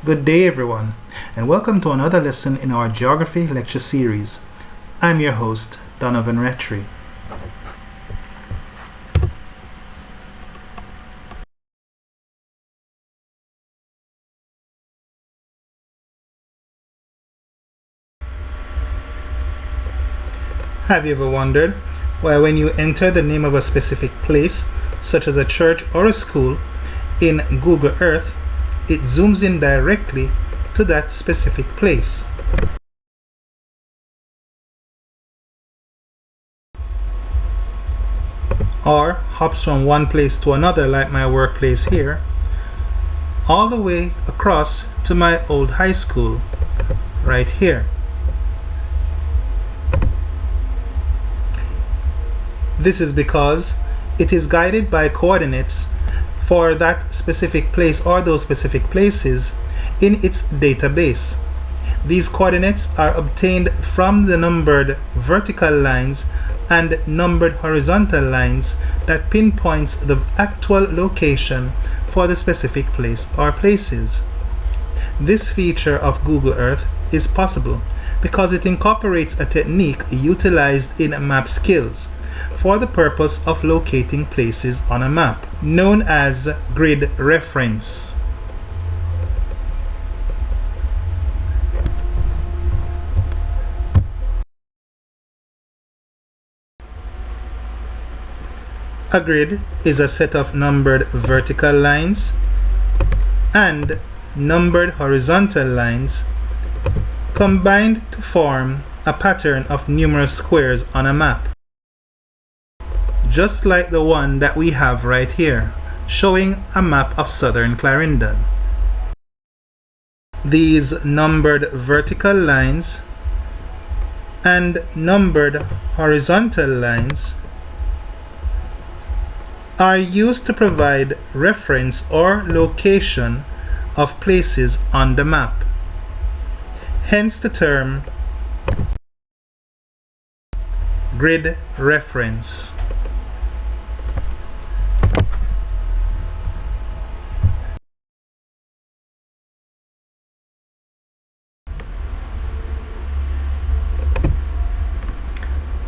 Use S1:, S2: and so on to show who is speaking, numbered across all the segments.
S1: Good day everyone, and welcome to another lesson in our Geography lecture series. I'm your host, Donovan Rattray. Have you ever wondered why when you enter the name of a specific place, such as a church or a school, in Google Earth, it zooms in directly to that specific place? Or hops from one place to another, like my workplace here, all the way across to my old high school right here. This is because it is guided by coordinates for that specific place or those specific places in its database. These coordinates are obtained from the numbered vertical lines and numbered horizontal lines that pinpoints the actual location for the specific place or places. This feature of Google Earth is possible because it incorporates a technique utilized in map skills for the purpose of locating places on a map, known as grid reference. A grid is a set of numbered vertical lines and numbered horizontal lines combined to form a pattern of numerous squares on a map, just like the one that we have right here, showing a map of southern Clarendon. These numbered vertical lines and numbered horizontal lines are used to provide reference or location of places on the map. Hence the term grid reference.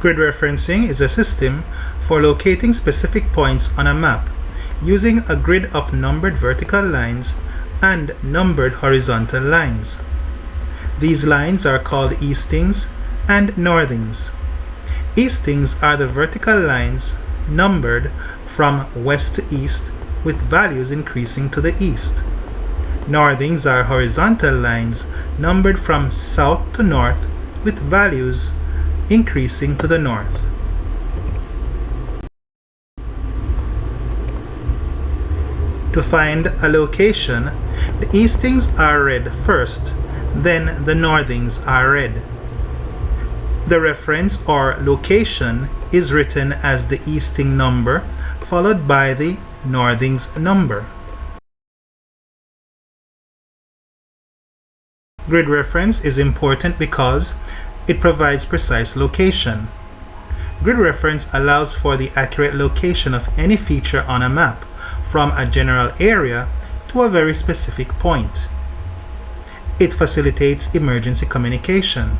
S1: Grid referencing is a system for locating specific points on a map using a grid of numbered vertical lines and numbered horizontal lines. These lines are called eastings and northings. Eastings are the vertical lines numbered from west to east with values increasing to the east. Northings are horizontal lines numbered from south to north with values increasing to the north. To find a location, the eastings are read first, then the northings are read. The reference or location is written as the easting number followed by the northings number. Grid reference is important because it provides precise location. Grid reference allows for the accurate location of any feature on a map from a general area to a very specific point. It facilitates emergency communication.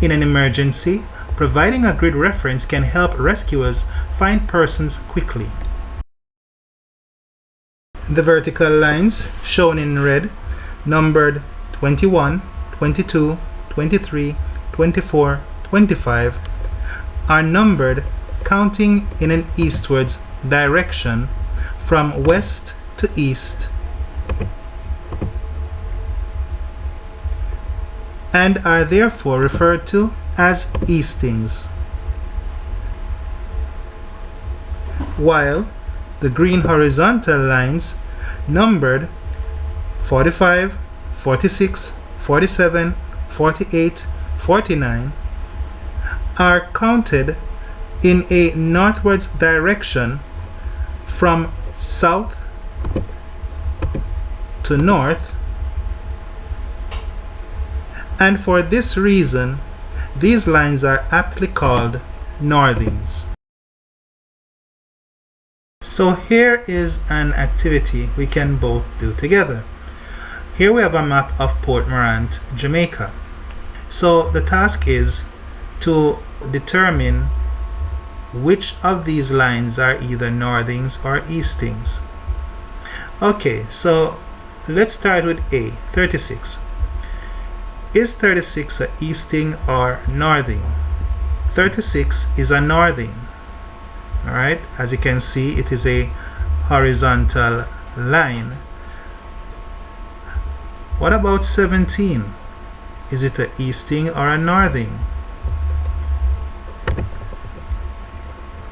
S1: In an emergency, providing a grid reference can help rescuers find persons quickly. The vertical lines, shown in red, numbered 21, 22, 23, 24, 25, are numbered counting in an eastwards direction from west to east and are therefore referred to as eastings, while the green horizontal lines numbered 45, 46, 47, 48, 49 are counted in a northwards direction from south to north, and for this reason these lines are aptly called northings. So here is an activity we can both do together. Here we have a map of Port Morant, Jamaica. So the task is to determine which of these lines are either northings or eastings. Okay, so let's start with A, 36. Is 36 a easting or northing? 36 is a northing. Alright, as you can see, it is a horizontal line. What about 17? Is it a easting or a northing?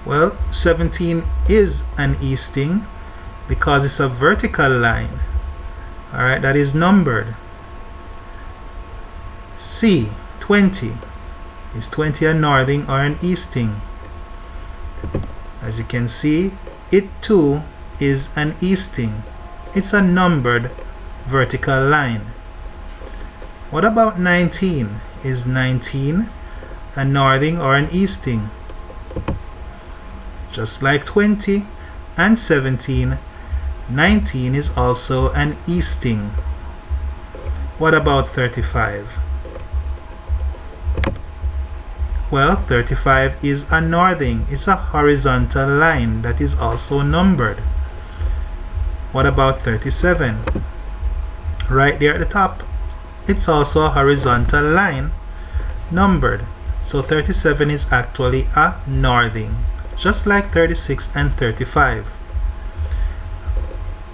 S1: Well, 17 is an easting because it's a vertical line. Alright, that is numbered. C, 20. Is 20 a northing or an easting? As you can see, it too is an easting. It's a numbered vertical line. What about 19? Is 19 a northing or an easting? Just like 20 and 17, 19 is also an easting. What about 35? Well, 35 is a northing. It's a horizontal line that is also numbered. What about 37? Right there at the top. It's also a horizontal line, numbered. So 37 is actually a northing, just like 36 and 35.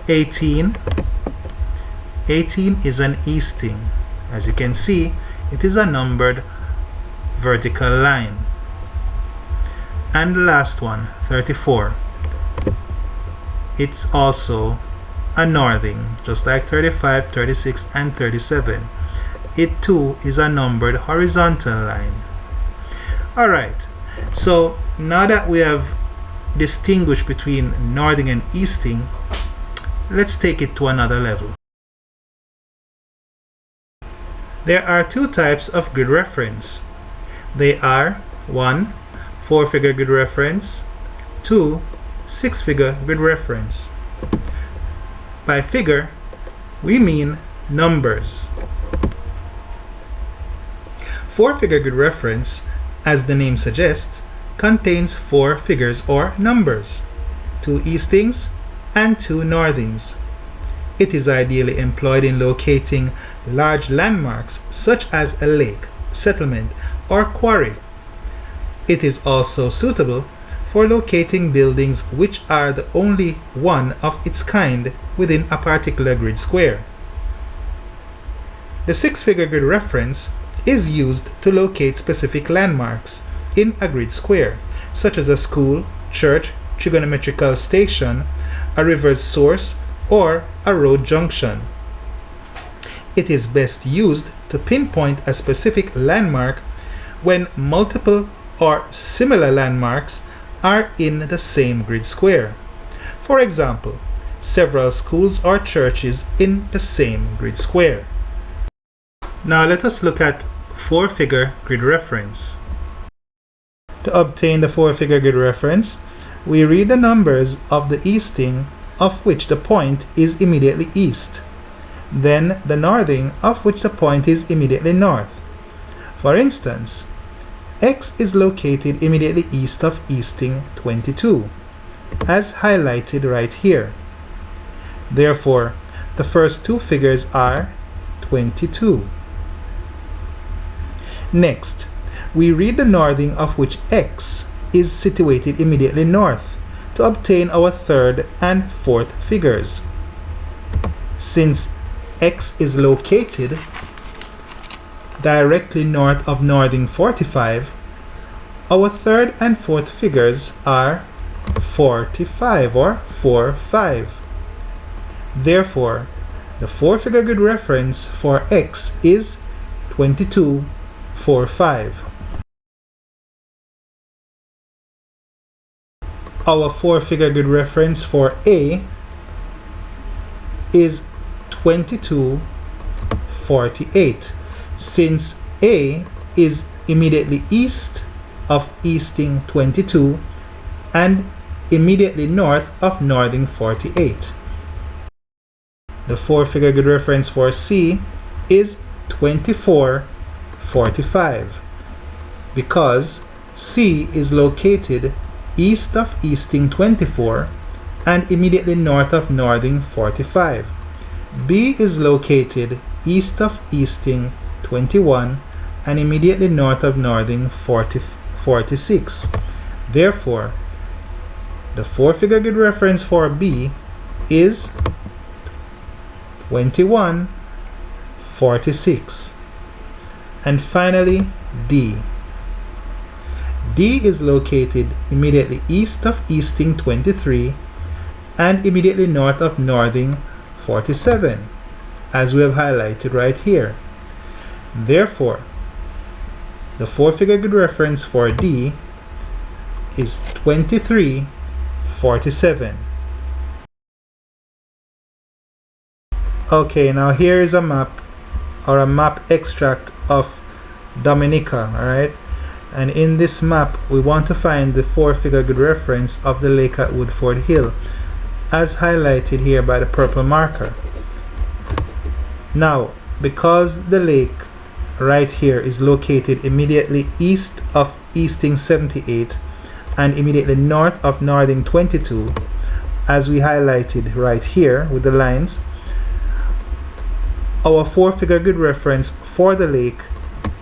S1: 18. 18 is an easting. As you can see, it is a numbered vertical line. And the last one, 34. It's also a northing, just like 35, 36, and 37. It too is a numbered horizontal line. Alright, so now that we have distinguished between northing and easting, let's take it to another level. There are two types of grid reference. They are 1. 4-figure grid reference, 2. 6-figure grid reference. By figure, we mean numbers. 4-figure grid reference, as the name suggests, contains 4 figures or numbers, 2 eastings and 2 northings. It is ideally employed in locating large landmarks such as a lake, settlement, or quarry. It is also suitable for locating buildings which are the only one of its kind within a particular grid square. The 6-figure grid reference is used to locate specific landmarks in a grid square, such as a school, church, trigonometrical station, a river's source, or a road junction. It is best used to pinpoint a specific landmark when multiple or similar landmarks are in the same grid square. For example, several schools or churches in the same grid square. Now let us look at 4-figure grid reference. To obtain the 4-figure grid reference, we read the numbers of the easting of which the point is immediately east, then the northing of which the point is immediately north. For instance, X is located immediately east of easting 22, as highlighted right here. Therefore, the first 2 figures are 22. Next, we read the northing of which X is situated immediately north to obtain our 3rd and 4th figures. Since X is located directly north of northing 45, our 3rd and 4th figures are 45 or 45. Therefore, the 4-figure grid reference for X is 2245. Our 4-figure grid reference for A is 2248, since A is immediately east of easting 22 and immediately north of northing 48. the 4-figure grid reference for C is 2445 because C is located east of Easting 24 and immediately north of Northing 45. B is located east of Easting 21 and immediately north of Northing 46. Therefore, the 4-figure grid reference for B is 2146. And finally, D. D is located immediately east of Easting 23 and immediately north of Northing 47, as we have highlighted right here. Therefore, the 4-figure grid reference for D is 2347. Okay, now here is a map or a map extract of Dominica, alright? And in this map, we want to find the 4-figure grid reference of the lake at Woodford Hill, as highlighted here by the purple marker. Now, because the lake right here is located immediately east of Easting 78 and immediately north of Northing 22, as we highlighted right here with the lines, our 4-figure grid reference for the lake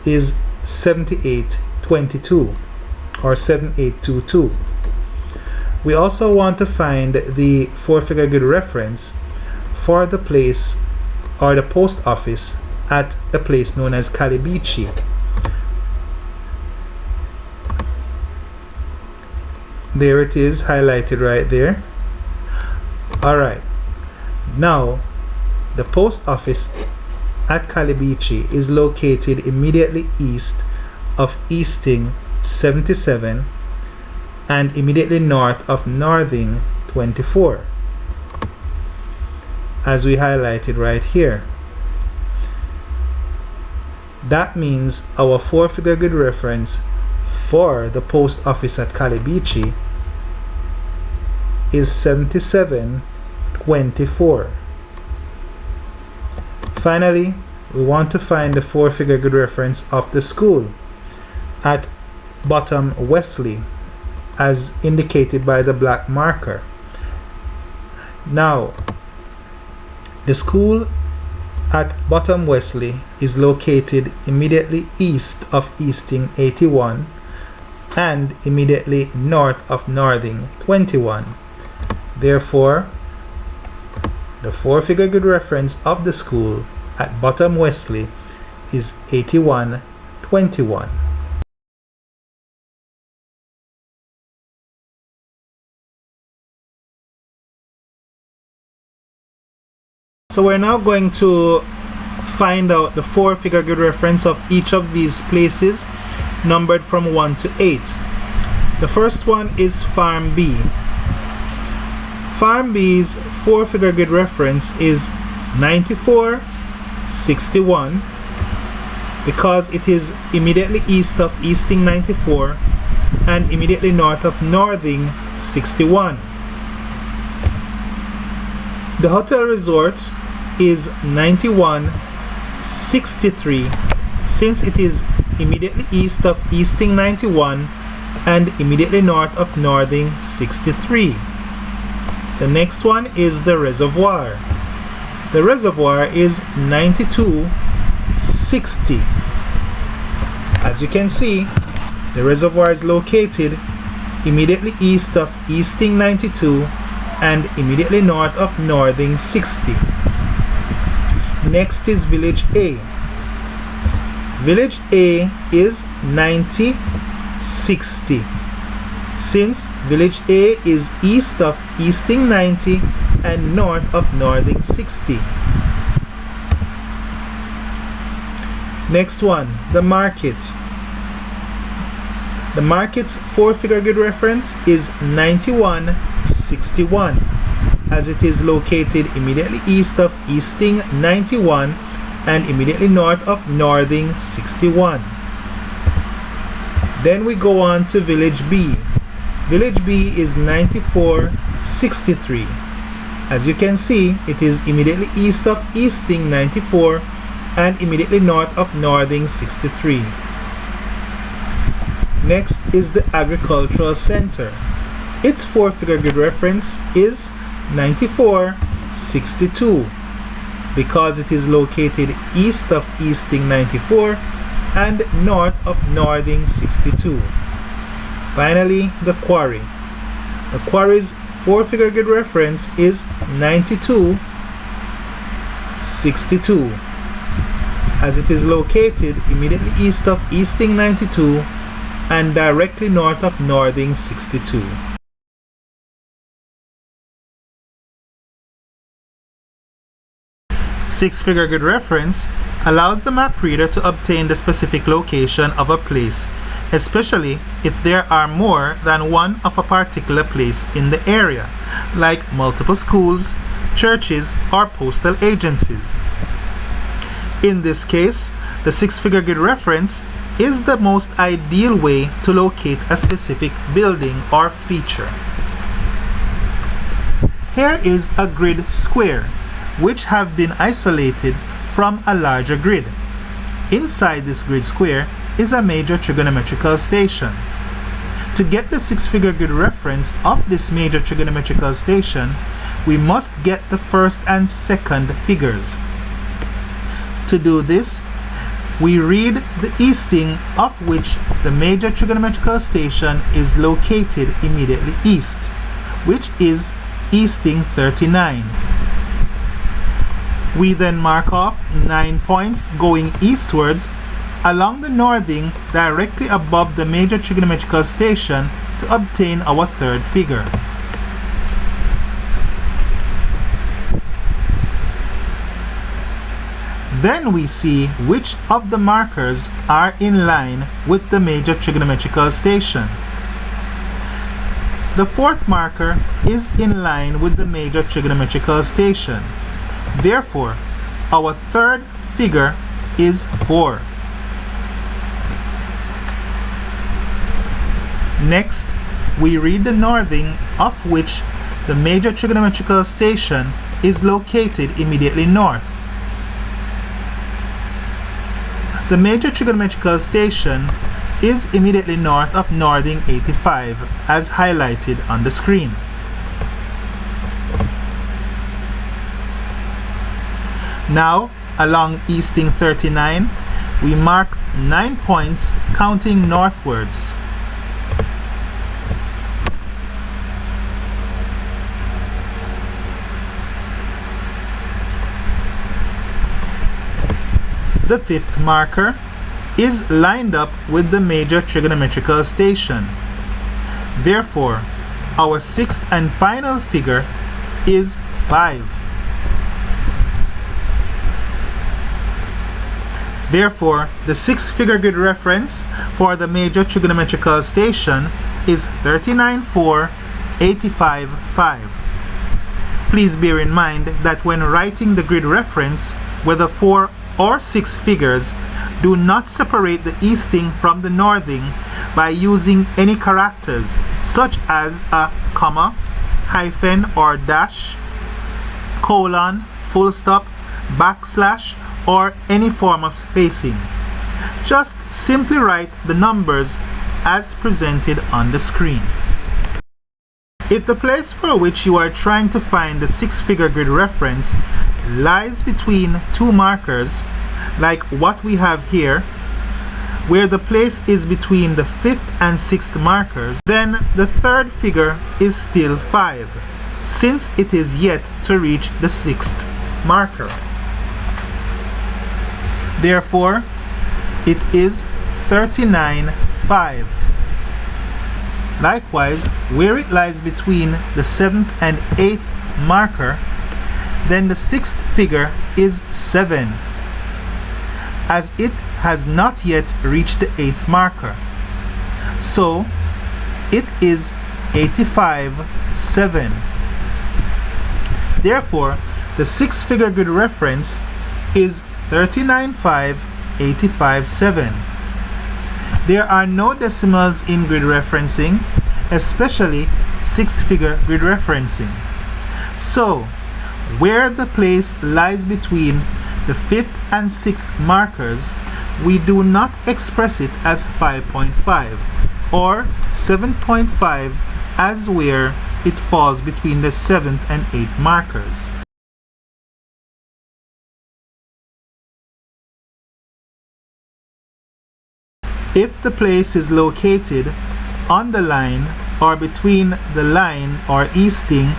S1: is 7822 or 7822. We also want to find the 4-figure grid reference for the place or the post office at the place known as Calibichi. There it is, highlighted right there. Alright, now the post office at Calibichi is located immediately east of Easting 77 and immediately north of Northing 24, as we highlighted right here. That means our 4-figure grid reference for the post office at Calibichi is 7724. Finally, we want to find the 4-figure grid reference of the school at Bottom Wesley, as indicated by the black marker. Now, the school at Bottom Wesley is located immediately east of Easting 81 and immediately north of Northing 21. Therefore, the 4-figure grid reference of the school at Bottom Wesley is 8121. So we're now going to find out the 4-figure grid reference of each of these places, numbered from 1 to 8. The first one is Farm B. Farm B's 4-figure grid reference is 9461 because it is immediately east of Easting 94 and immediately north of Northing 61. The hotel resort is 9163 since it is immediately east of Easting 91 and immediately north of Northing 63. The next one is the reservoir. The reservoir is 9260. As you can see, the reservoir is located immediately east of Easting 92 and immediately north of Northing 60. Next is Village A. Village A is 9060 since Village A is east of Easting 90 and north of Northing 60. Next one, the market. The market's 4-figure grid reference is 9161 as it is located immediately east of Easting 91 and immediately north of Northing 61. Then we go on to Village B. Village B is 9463 As you can see, it is immediately east of Easting 94 and immediately north of Northing 63. Next is the Agricultural Center. Its 4-figure grid reference is 9462 because it is located east of Easting 94 and north of Northing 62. Finally, the quarry. The quarry's 4-figure grid reference is 9262 as it is located immediately east of Easting 92 and directly north of Northing 62. Six-figure grid reference allows the map reader to obtain the specific location of a place, especially if there are more than one of a particular place in the area, like multiple schools, churches, or postal agencies. In this case, the six-figure grid reference is the most ideal way to locate a specific building or feature. Here is a grid square, which have been isolated from a larger grid. Inside this grid square is a major trigonometrical station. To get the six-figure grid reference of this major trigonometrical station, we must get the first and second figures. To do this, we read the easting of which the major trigonometrical station is located immediately east, which is Easting 39. We then mark off 9 points going eastwards along the northing directly above the major trigonometrical station to obtain our third figure. Then we see which of the markers are in line with the major trigonometrical station. The fourth marker is in line with the major trigonometrical station. Therefore, our third figure is 4. Next, we read the northing of which the major trigonometrical station is located immediately north. The major trigonometrical station is immediately north of Northing 85 as highlighted on the screen. Now, along Easting 39, we mark 9 points counting northwards. The fifth marker is lined up with the major trigonometrical station. Therefore, our sixth and final figure is 5. Therefore, the six-figure grid reference for the major trigonometrical station is 39,485,5. Please bear in mind that when writing the grid reference, whether 4 or 6 figures, do not separate the easting from the northing by using any characters such as a comma, hyphen or dash, colon, full stop, backslash, or any form of spacing. Just simply write the numbers as presented on the screen. If the place for which you are trying to find the six-figure grid reference lies between 2 markers, like what we have here, where the place is between the 5th and 6th markers, then the third figure is still 5, since it is yet to reach the 6th marker. Therefore, it is 39,5. Likewise, where it lies between the 7th and 8th marker, then the 6th figure is 7, as it has not yet reached the 8th marker. So, it is 85,7. Therefore, the six-figure grid reference is 39,585,7. There are no decimals in grid referencing, especially six-figure grid referencing. So, where the place lies between the 5th and 6th markers, we do not express it as 5.5 or 7.5 as where it falls between the 7th and 8th markers. If the place is located on the line or between the line or easting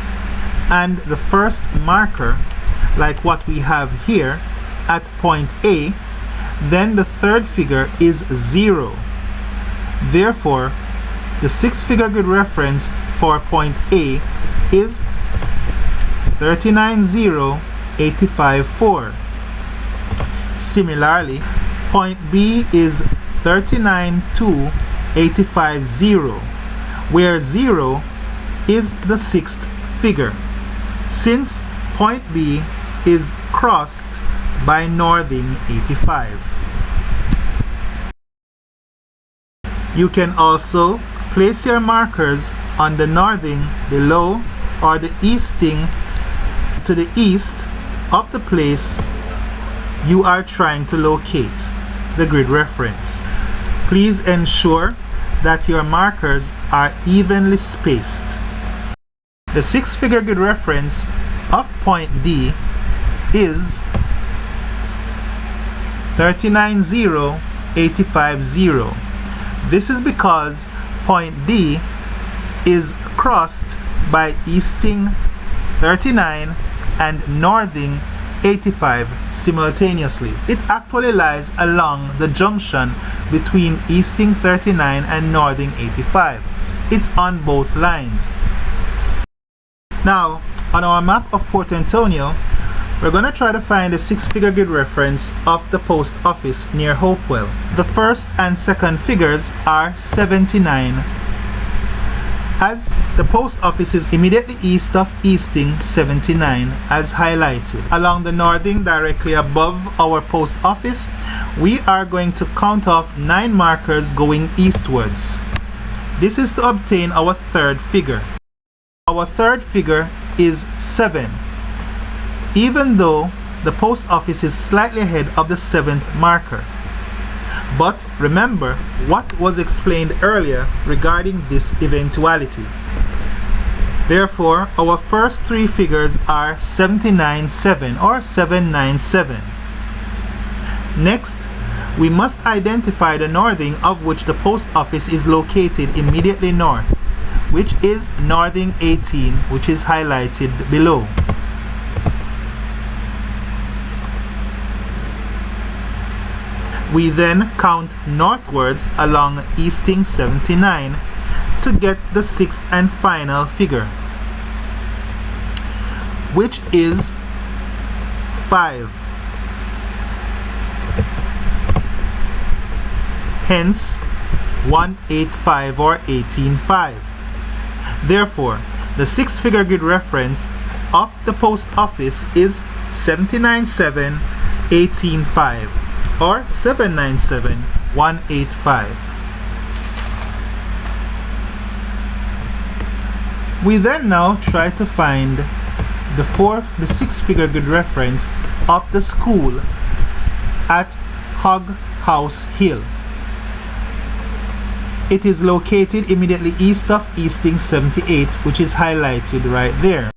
S1: and the first marker, like what we have here at point A, then the third figure is 0. Therefore, the 6-figure grid reference for point A is 39,085,4. Similarly, point B is 39,285,0, where 0 is the 6th figure, since point B is crossed by northing 85. You can also place your markers on the northing below or the easting to the east of the place you are trying to locate the grid reference. Please ensure that your markers are evenly spaced. The 6-figure grid reference of point D is 39,085,0. This is because point D is crossed by easting 39 and northing 85 simultaneously. It actually lies along the junction between easting 39 and northing 85. It's on both lines. Now, on our map of Port Antonio, we're going to try to find the 6-figure grid reference of the post office near Hopewell. The first and second figures are 79, as the post office is immediately east of easting 79 as highlighted. Along the northing directly above our post office, we are going to count off 9 markers going eastwards. This is to obtain our third figure. Our third figure is 7. Even though the post office is slightly ahead of the 7th marker. But remember what was explained earlier regarding this eventuality. Therefore, our first 3 figures are 79.7 or 797. Next, we must identify the northing of which the post office is located immediately north, which is northing 18, which is highlighted below. We then count northwards along easting 79 to get the 6th and final figure, which is 5. Hence 185 or 18.5. Therefore, the 6-figure grid reference of the post office is 797 18.5 or 797 185. We then now try to find the 6-figure grid reference of the school at Hog House Hill. It is located immediately east of easting 78, which is highlighted right there.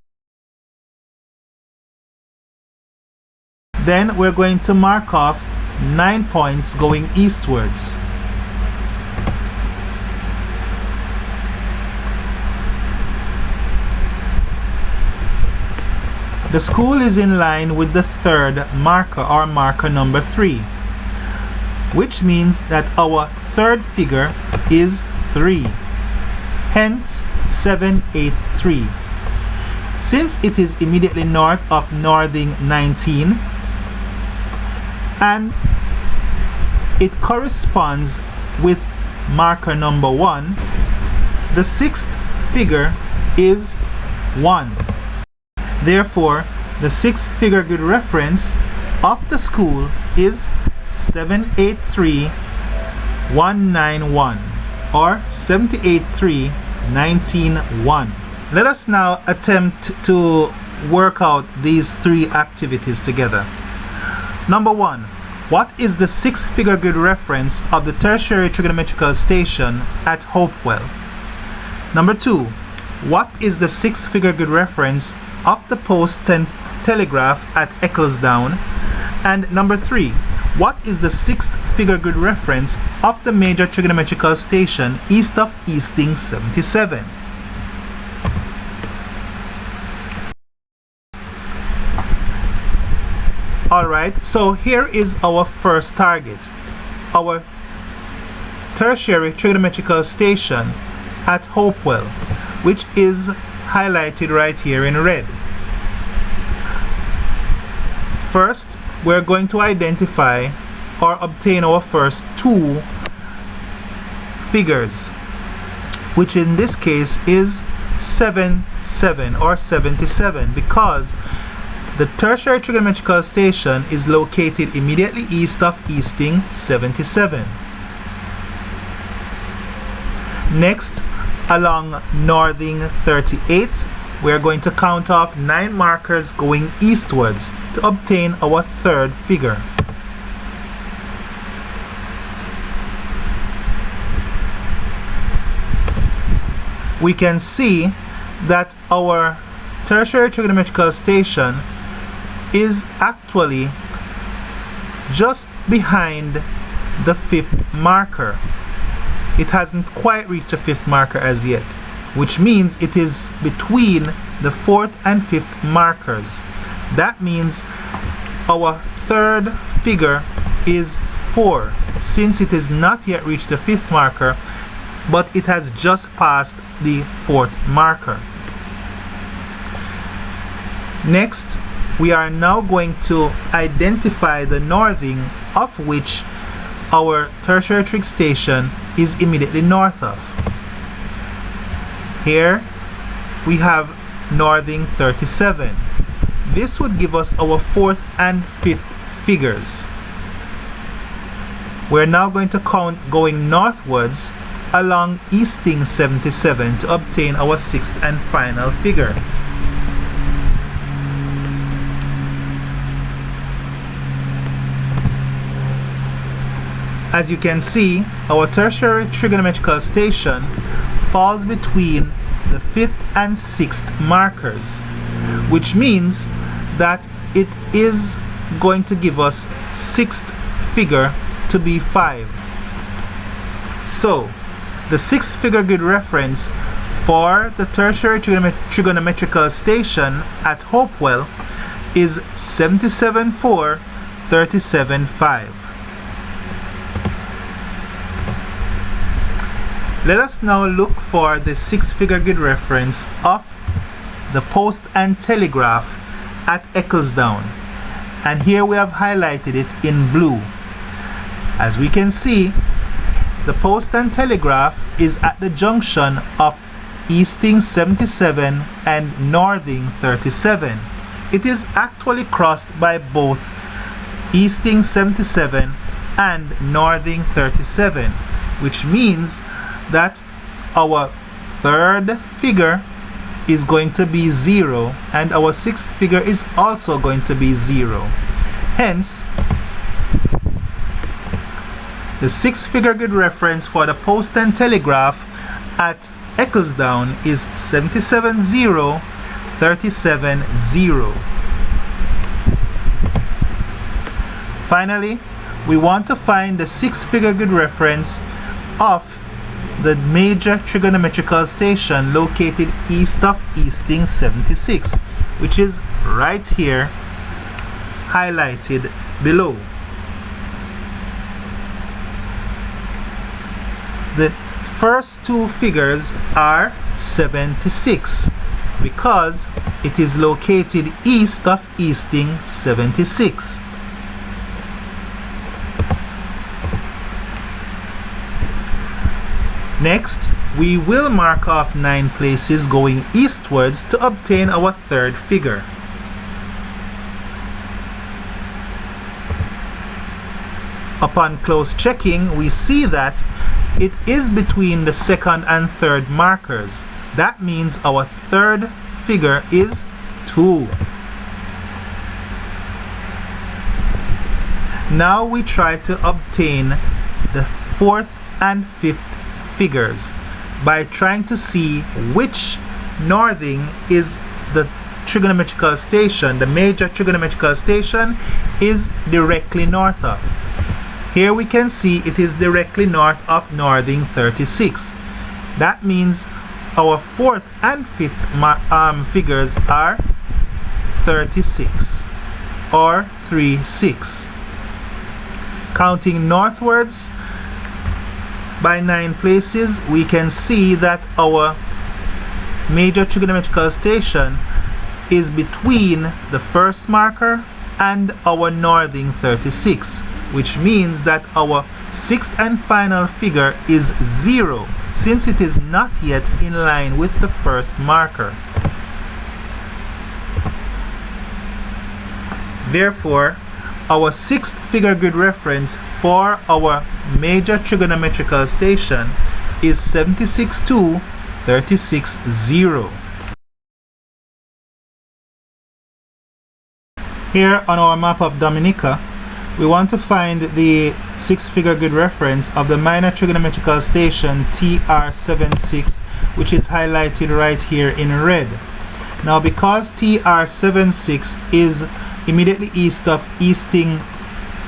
S1: Then we're going to mark off 9 points going eastwards. The school is in line with the third marker, or marker number 3, which means that our third figure is 3, hence 783. Since it is immediately north of northing 19 and it corresponds with marker number 1, the 6th figure is 1. Therefore, the 6-figure grid reference of the school is 783.191 or 783.191. Let us now attempt to work out these three activities together. Number one, what is the six-figure grid reference of the tertiary trigonometrical station at Hopewell? Number two, what is the six-figure grid reference of the post and telegraph at Ecclesdown? And number three, what is the sixth-figure grid reference of the major trigonometrical station east of Easting 77? Alright, so here is our first target, our tertiary trigonometrical station at Hopewell, which is highlighted right here in red. First, we're going to identify or obtain our first two figures, which in this case is 77 or 77, because the tertiary trigonometrical station is located immediately east of Easting 77. Next, along Northing 38, we are going to count off 9 markers going eastwards to obtain our third figure. We can see that our tertiary trigonometrical station is actually just behind the fifth marker. It hasn't quite reached the fifth marker as yet, which means it is between the fourth and fifth markers. That means our third figure is 4, since it has not yet reached the fifth marker, but it has just passed the fourth marker. Next, we are now going to identify the northing of which our tertiary trig station is immediately north of. Here we have Northing 37. This would give us our fourth and fifth figures. We're now going to count going northwards along Easting 77 to obtain our sixth and final figure. As you can see, our tertiary trigonometrical station falls between the fifth and sixth markers, which means that it is going to give us sixth figure to be 5. So, the sixth figure grid reference for the tertiary trigonometrical station at Hopewell is 77.4, 37.5. Let us now look for the six-figure grid reference of the post and telegraph at Ecclesdown, and here we have highlighted it in blue. As we can see, the post and telegraph is at the junction of Easting 77 and Northing 37. It is actually crossed by both Easting 77 and Northing 37, which means that our third figure is going to be 0 and our sixth figure is also going to be 0. Hence, the six-figure grid reference for the post and telegraph at Ecclesdown is 77.0, 37.0. Finally, we want to find the six-figure grid reference of the major trigonometrical station located east of Easting 76, which is right here highlighted below. The first two figures are 76 because it is located east of Easting 76. Next, we will mark off 9 places going eastwards to obtain our third figure. Upon close checking, we see that it is between the second and third markers. That means our third figure is 2. Now we try to obtain the 4th and 5th figures by trying to see which northing is the trigonometrical station, the major trigonometrical station is directly north of. Here we can see it is directly north of northing 36. That means our 4th and 5th figures are 36 or 3, 6. Counting northwards by 9 places, we can see that our major trigonometrical station is between the first marker and our northing 36, which means that our 6th and final figure is 0, since it is not yet in line with the first marker. Therefore, our 6th figure grid reference for our major trigonometrical station is 76.2, 36.0. Here on our map of Dominica, we want to find the 6th figure grid reference of the minor trigonometrical station TR76, which is highlighted right here in red. Now, because TR76 is immediately east of Easting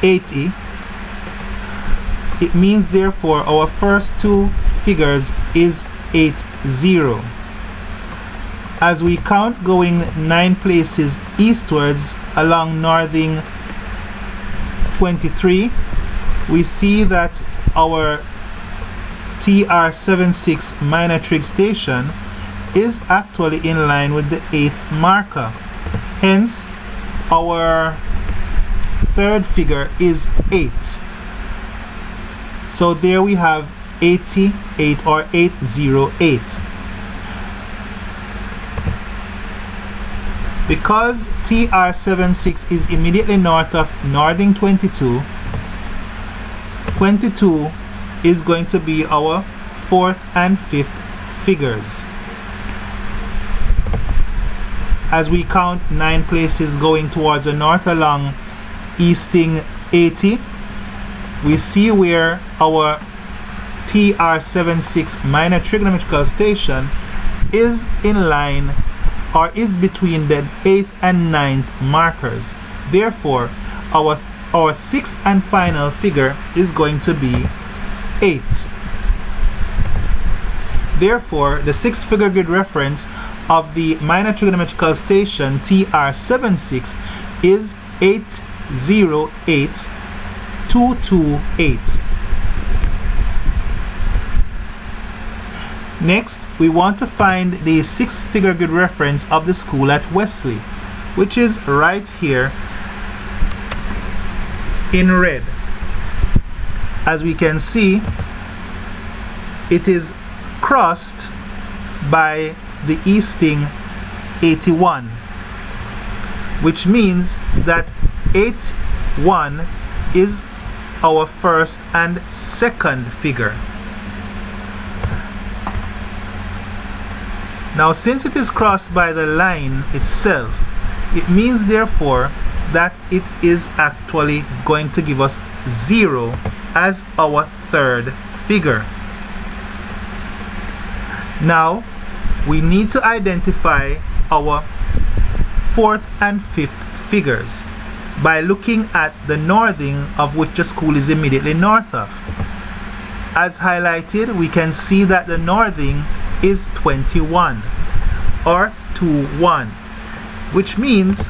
S1: 80, it means therefore our first 2 figures is 80. As we count going 9 places eastwards along northing 23, we see that our TR76 minor trig station is actually in line with the 8th marker. Hence, our 3rd figure is 8. So there we have 88 or 808. Because TR76 is immediately north of northing 22, 22 is going to be our 4th and 5th figures. As we count 9 places going towards the north along Easting 80, we see where our TR76 minor trigonometrical station is in line or is between the 8th and 9th markers. Therefore, our 6th and final figure is going to be 8. Therefore, the 6th figure grid reference of the minor trigonometrical station TR76 is 808228. Next, we want to find the 6th figure grid reference of the school at Wesley, which is right here in red. As we can see, it is crossed by the Easting 81, which means that 81 is our 1st and 2nd figure. Now, since it is crossed by the line itself, it means therefore that it is actually going to give us 0 as our 3rd figure. Now, we need to identify our 4th and 5th figures by looking at the northing of which the school is immediately north of. As highlighted, we can see that the northing is 21 or 21, which means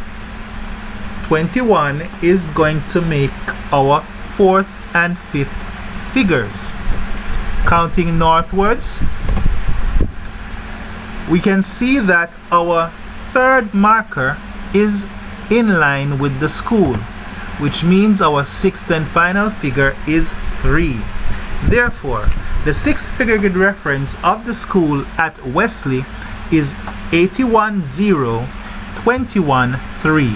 S1: 21 is going to make our 4th and 5th figures. Counting northwards, we can see that our 3rd marker is in line with the school, which means our 6th and final figure is 3. Therefore, the 6th figure grid reference of the school at Wesley is 81021.3.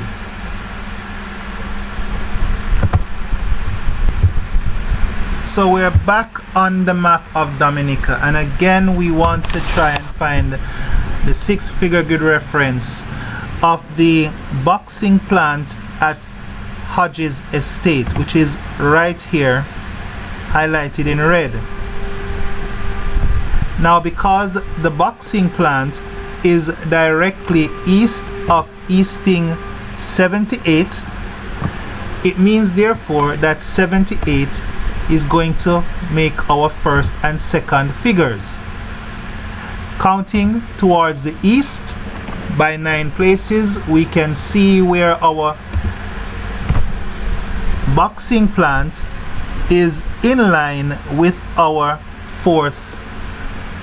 S1: So we're back on the map of Dominica, and again we want to try and find the 6th figure grid reference of the boxing plant at Hodges Estate, which is right here highlighted in red. Now, because the boxing plant is directly east of Easting 78, it means therefore that 78 is going to make our first and second figures. Counting towards the east by 9 places, we can see where our boxing plant is in line with our 4th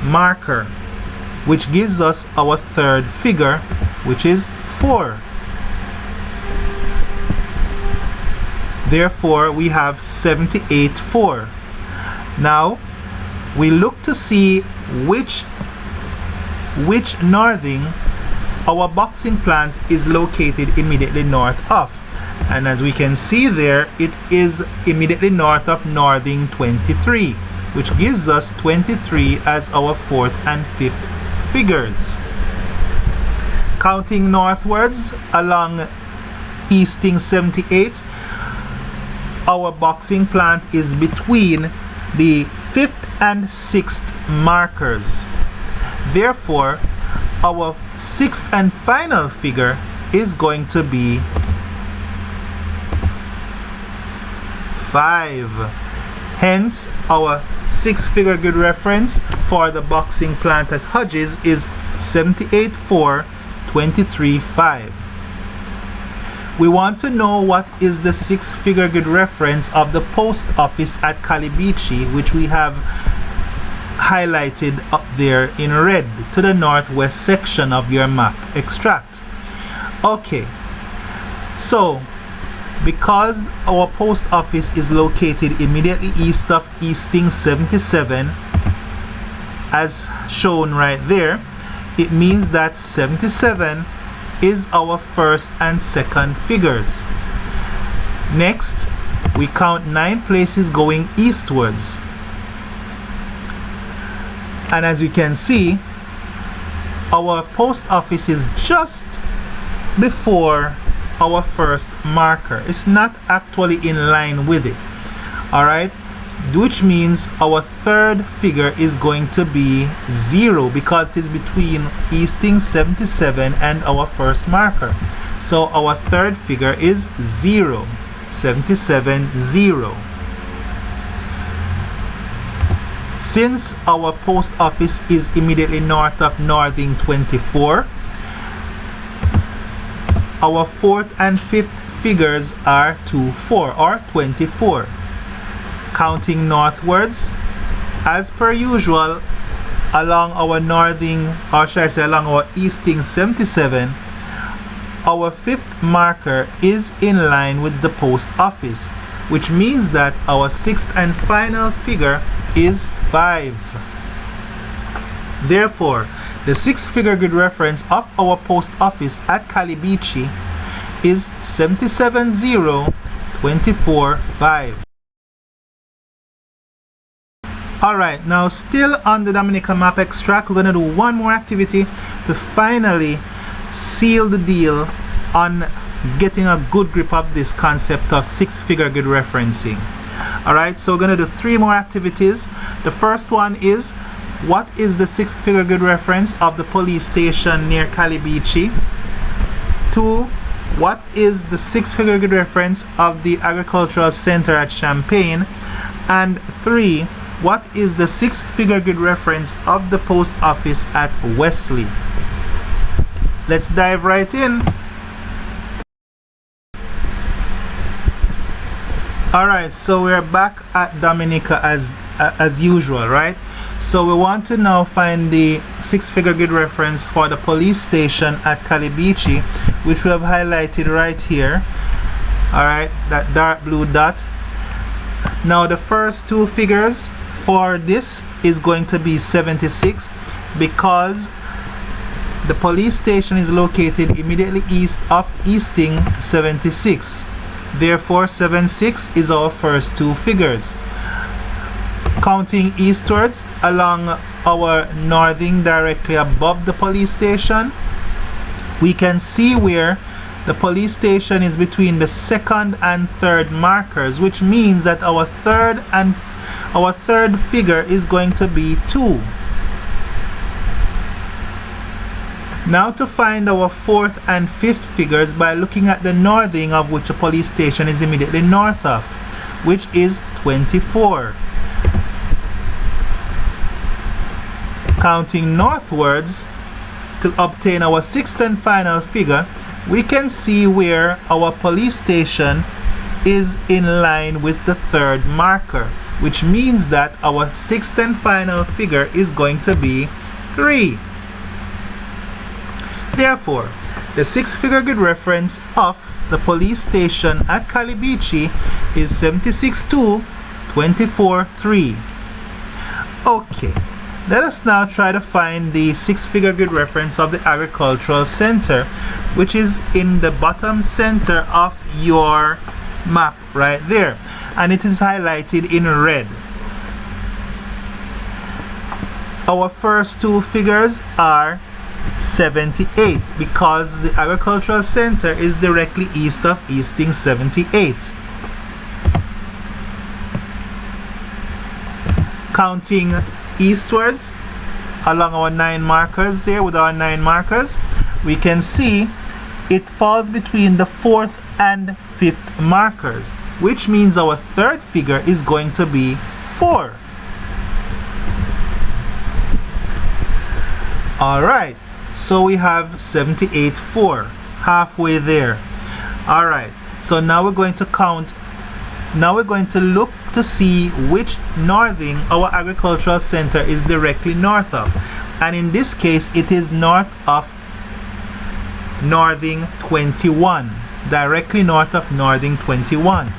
S1: marker, which gives us our 3rd figure, which is 4. Therefore, we have 78 4. Now, we look to see which northing our boxing plant is located immediately north of. And as we can see there, it is immediately north of northing 23, which gives us 23 as our 4th and 5th figures. Counting northwards along Easting 78, our boxing plant is between the 5th and 6th markers. Therefore, our 6th and final figure is going to be 5. Hence, our 6-figure grid reference for the boxing plant at Hodges is 78 4 23 5. We want to know what is the 6-figure grid reference of the post office at Kalibechi, which we have highlighted up there in red to the northwest section of your map extract. Okay, so because our post office is located immediately east of Easting 77, as shown right there, it means that 77 is our 1st and 2nd figures. Next, we count 9 places going eastwards. And as you can see, our post office is just before our 1st marker. It's not actually in line with it. Alright? Which means our 3rd figure is going to be 0 because it is between Easting 77 and our 1st marker. So our 3rd figure is 0. 77 0. Since our post office is immediately north of northing 24, our 4th and 5th figures are 2 4 or 24. Counting northwards, as per usual, along our northing, or should I say along our Easting 77, our 5th marker is in line with the post office, which means that our 6th and final figure is 5. Therefore, the 6-figure grid reference of our post office at Kalibechi is 77 0 24 5. Alright, now still on the Dominica map extract, we're going to do one more activity to finally seal the deal on getting a good grip of this concept of 6-figure grid referencing. Alright, so we're going to do 3 more activities. The first one is, what is the 6-figure grid reference of the police station near Kalibechi? 2, what is the 6-figure grid reference of the agricultural center at Champaign? And 3, what is the 6-figure grid reference of the post office at Wesley? Let's dive right in. Alright, so we're back at Dominica as usual, right? So we want to now find the 6-figure grid reference for the police station at Kalibechi, which we have highlighted right here. Alright, that dark blue dot. Now the first 2 figures for this is going to be 76 because the police station is located immediately east of Easting 76. Therefore, 76 is our first 2 figures. Counting eastwards along our northing directly above the police station, we can see where the police station is between the second and third markers, which means that our third figure is going to be 2. Now to find our fourth and fifth figures by looking at the northing of which a police station is immediately north of, which is 24. Counting northwards to obtain our sixth and final figure, we can see where our police station is in line with the third marker, which means that our sixth and final figure is going to be 3. Therefore, the 6-figure grid reference of the police station at Kalibechi is 76224.3. Okay, let us now try to find the 6-figure grid reference of the agricultural center, which is in the bottom center of your map right there, and it is highlighted in red. Our first 2 figures are 78 because the agricultural center is directly east of Easting 78. Counting eastwards along our 9 markers there with our 9 markers, we can see it falls between the 4th and 5th markers, which means our third figure is going to be 4. Alright, so we have 78.4, halfway there. Alright, so now we're going to count. Now we're going to look to see which northing our agricultural center is directly north of. And in this case, it is north of northing 21. Directly north of northing 21.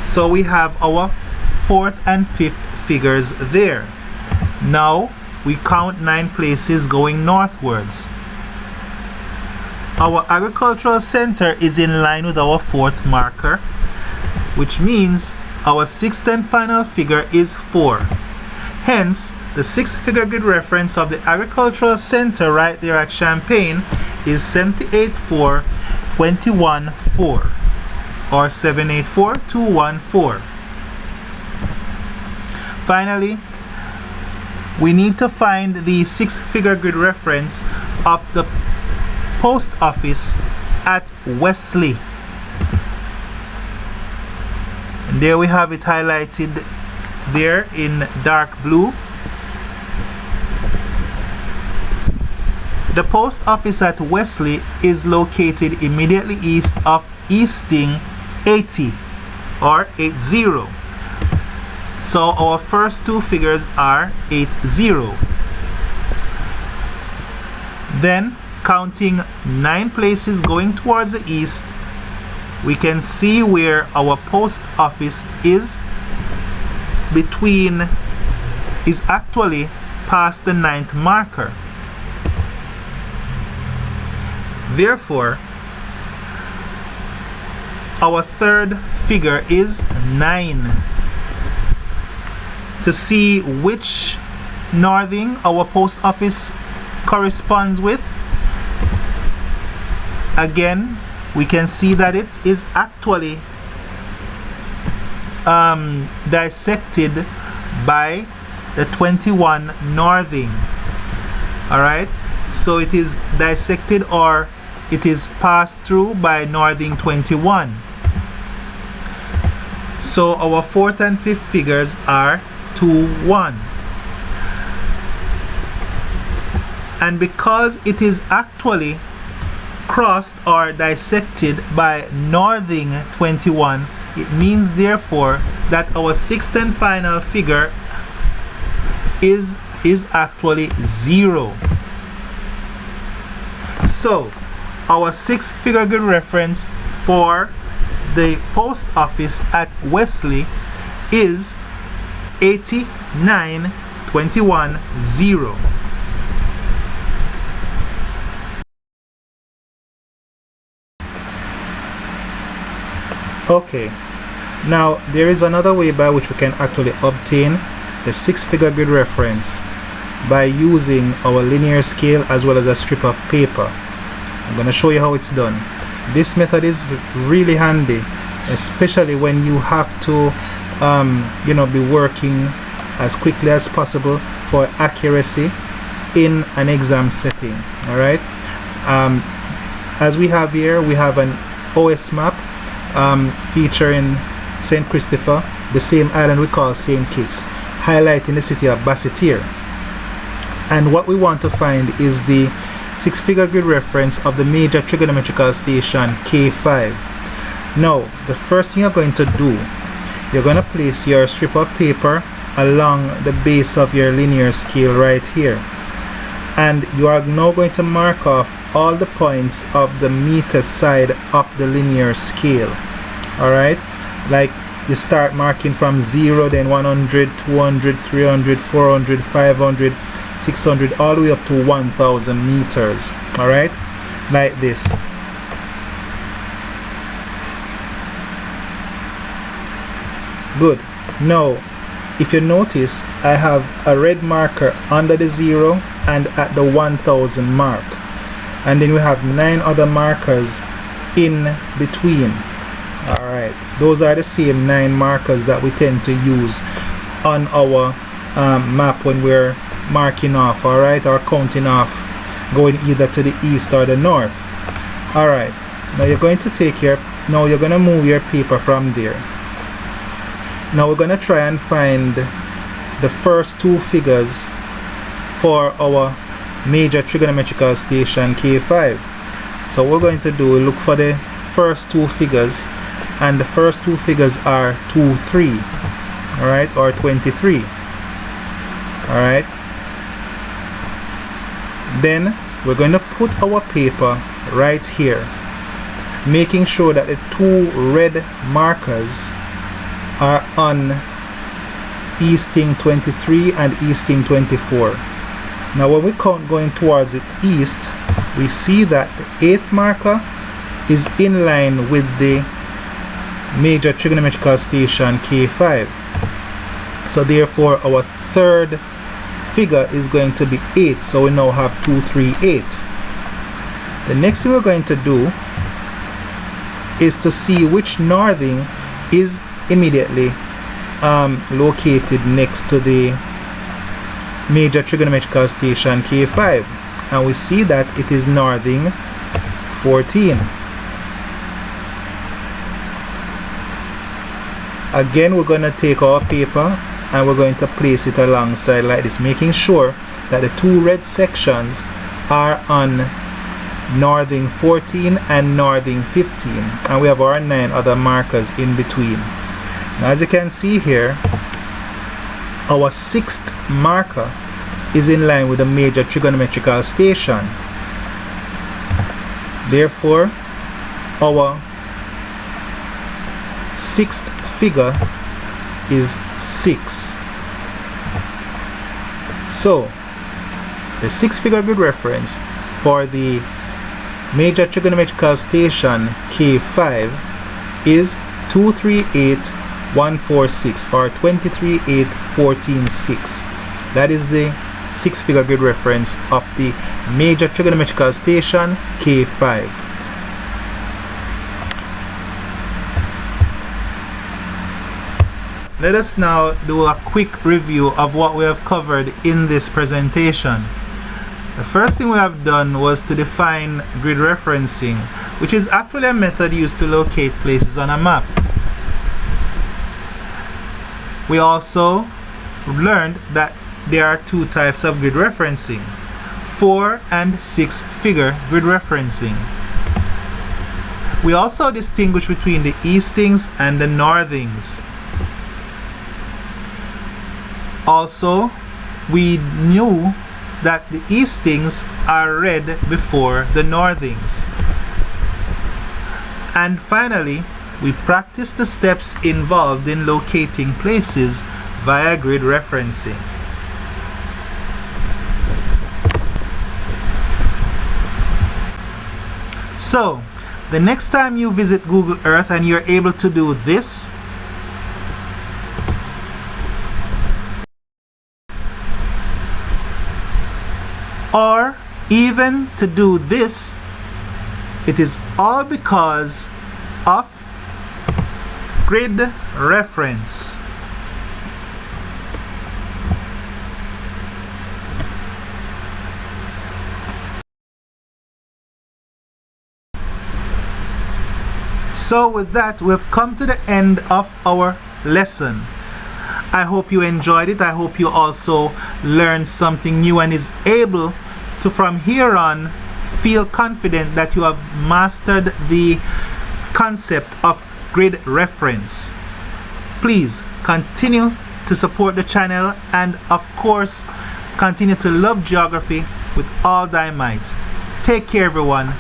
S1: So we have our 4th and 5th figures there. Now we count 9 places going northwards. Our agricultural center is in line with our 4th marker, which means our 6th and final figure is 4. Hence, the 6-figure grid reference of the agricultural center right there at Champaign is 78421.4 or 78421.4. Finally, we need to find the 6-figure grid reference of the post office at Wesley. And there we have it highlighted there in dark blue. The post office at Wesley is located immediately east of Easting 80 or 80. So our first 2 figures are 80. Then counting 9 places going towards the east, we can see where our post office is actually past the 9th marker. Therefore, our third figure is 9. To see which northing our post office corresponds with, again we can see that it is actually dissected by the 21 northing. Alright, so it is dissected, or it is passed through by northing 21. So our 4th and 5th figures are 2, 1. And because it is actually crossed or dissected by northing 21, it means therefore that our 6th and final figure is actually 0. So our 6-figure grid reference for the post office at Wesley is 89210. Okay, now there is another way by which we can actually obtain the 6-figure grid reference by using our linear scale as well as a strip of paper. I'm going to show you how it's done. This method is really handy, especially when you have to be working as quickly as possible for accuracy in an exam setting. Alright, as we have here, we have an OS map featuring St. Christopher, the same island we call St. Kitts, highlighting the city of Basseterre. And what we want to find is the 6-figure grid reference of the major trigonometrical station K5. Now, the first thing you're going to do, you're going to place your strip of paper along the base of your linear scale right here. And you are now going to mark off all the points of the meter side of the linear scale. Alright? Like you start marking from 0, then 100, 200, 300, 400, 500, 600, all the way up to 1000 meters. Alright? Like this. Good. Now, if you notice, I have a red marker under the 0 and at the 1000 mark. And then we have 9 other markers in between. Alright, those are the same 9 markers that we tend to use on our map when we're marking off, alright, or counting off, going either to the east or the north. Alright, now you're going to take your, now you're going to move your paper from there. Now we're going to try and find the first 2 figures for our major trigonometrical station K5. So what we're going to do, we'll look for the first 2 figures, and the first 2 figures are 2, 3, alright, or 23. Alright. Then we're going to put our paper right here, making sure that the 2 red markers are on easting 23 and easting 24. Now when we count going towards the east, we see that the 8th marker is in line with the major trigonometrical station K5. So therefore our 3rd figure is going to be 8. So we now have 2, 3, 8. The next thing we're going to do is to see which northing is immediately located next to the major trigonometrical station K5, and we see that it is northing 14. Again, we're going to take our paper and we're going to place it alongside like this, making sure that the 2 red sections are on northing 14 and northing 15, and we have our 9 other markers in between. Now, as you can see here, our 6th marker is in line with the major trigonometrical station. Therefore, our 6th figure is 6. So, the 6-figure grid reference for the major trigonometrical station K5 is 238146, or 238146. That is the 6-figure grid reference of the major trigonometrical station K5. Let us now do a quick review of what we have covered in this presentation. The first thing we have done was to define grid referencing, which is actually a method used to locate places on a map. We also learned that there are 2 types of grid referencing: 4 and 6-figure grid referencing. We also distinguish between the eastings and the northings. Also, we knew that the eastings are read before the northings. And finally, we practiced the steps involved in locating places via grid referencing. So, the next time you visit Google Earth and you're able to do this, or even to do this, it is all because of grid reference. So with that, we've come to the end of our lesson. I hope you enjoyed it. I hope you also learned something new and is able to, from here on, feel confident that you have mastered the concept of grid reference. Please continue to support the channel and of course continue to love geography with all thy might. Take care everyone.